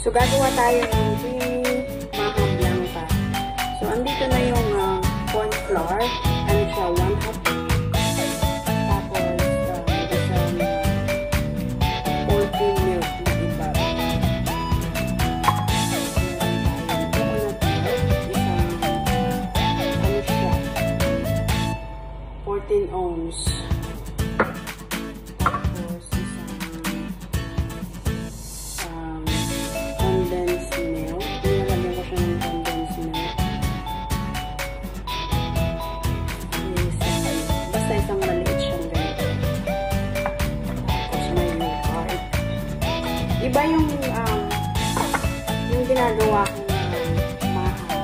So, gagawa tayo ng creamy maha Blanca. So, andito na yung corn flour. Ano siya? 1/2 cup. Tapos, isang whole cream milk na iba. Coconut milk. Isang, ano siya? 14 ounce. Isang maliit siyang ganito. Tapos may yogurt. Iba yung ginagawa ko na maha.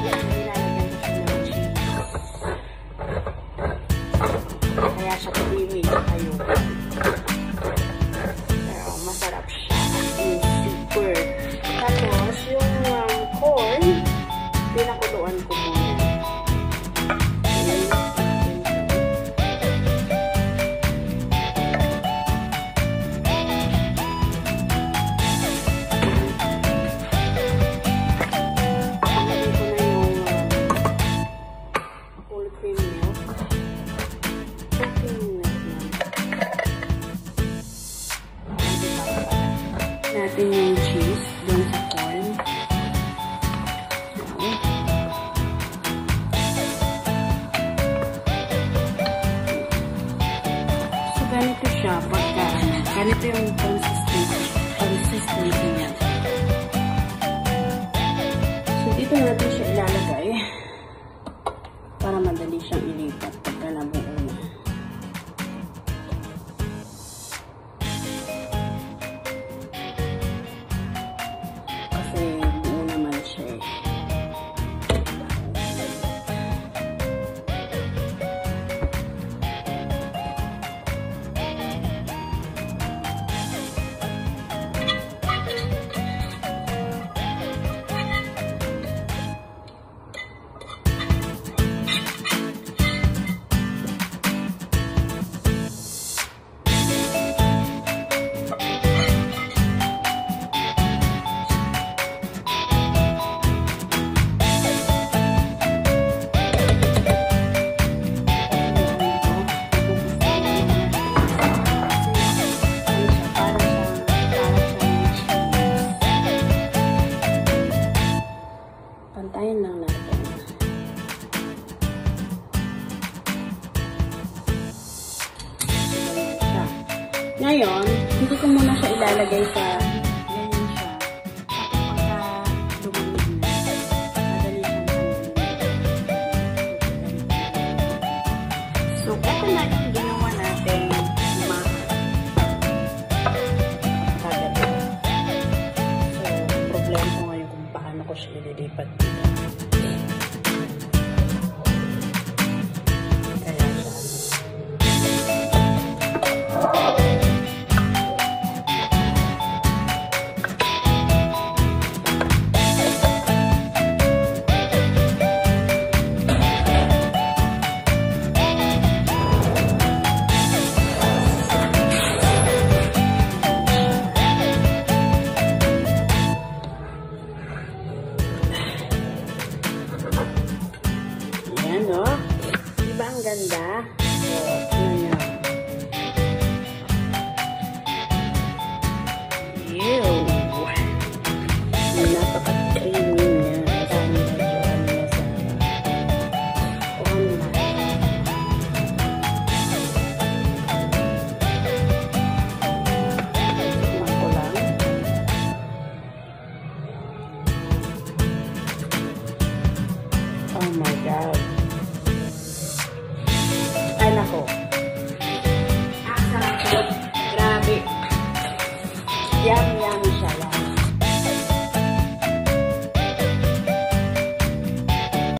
Nilalagyan ko siya ng cheese. Kaya siya creamy sa yogurt. Pero masarap siya. Super. Tapos yung corn, pinakuluan ko muna. Natin yung cheese dun sa corn. So, ganito siya pagka, ganito yung consistency niya. So, dito natin siya ilalagay para madali siyang ilipat pagka nabuo na. Pantayin lang natin. Ngayon, dito ko muna siya ilalagay sa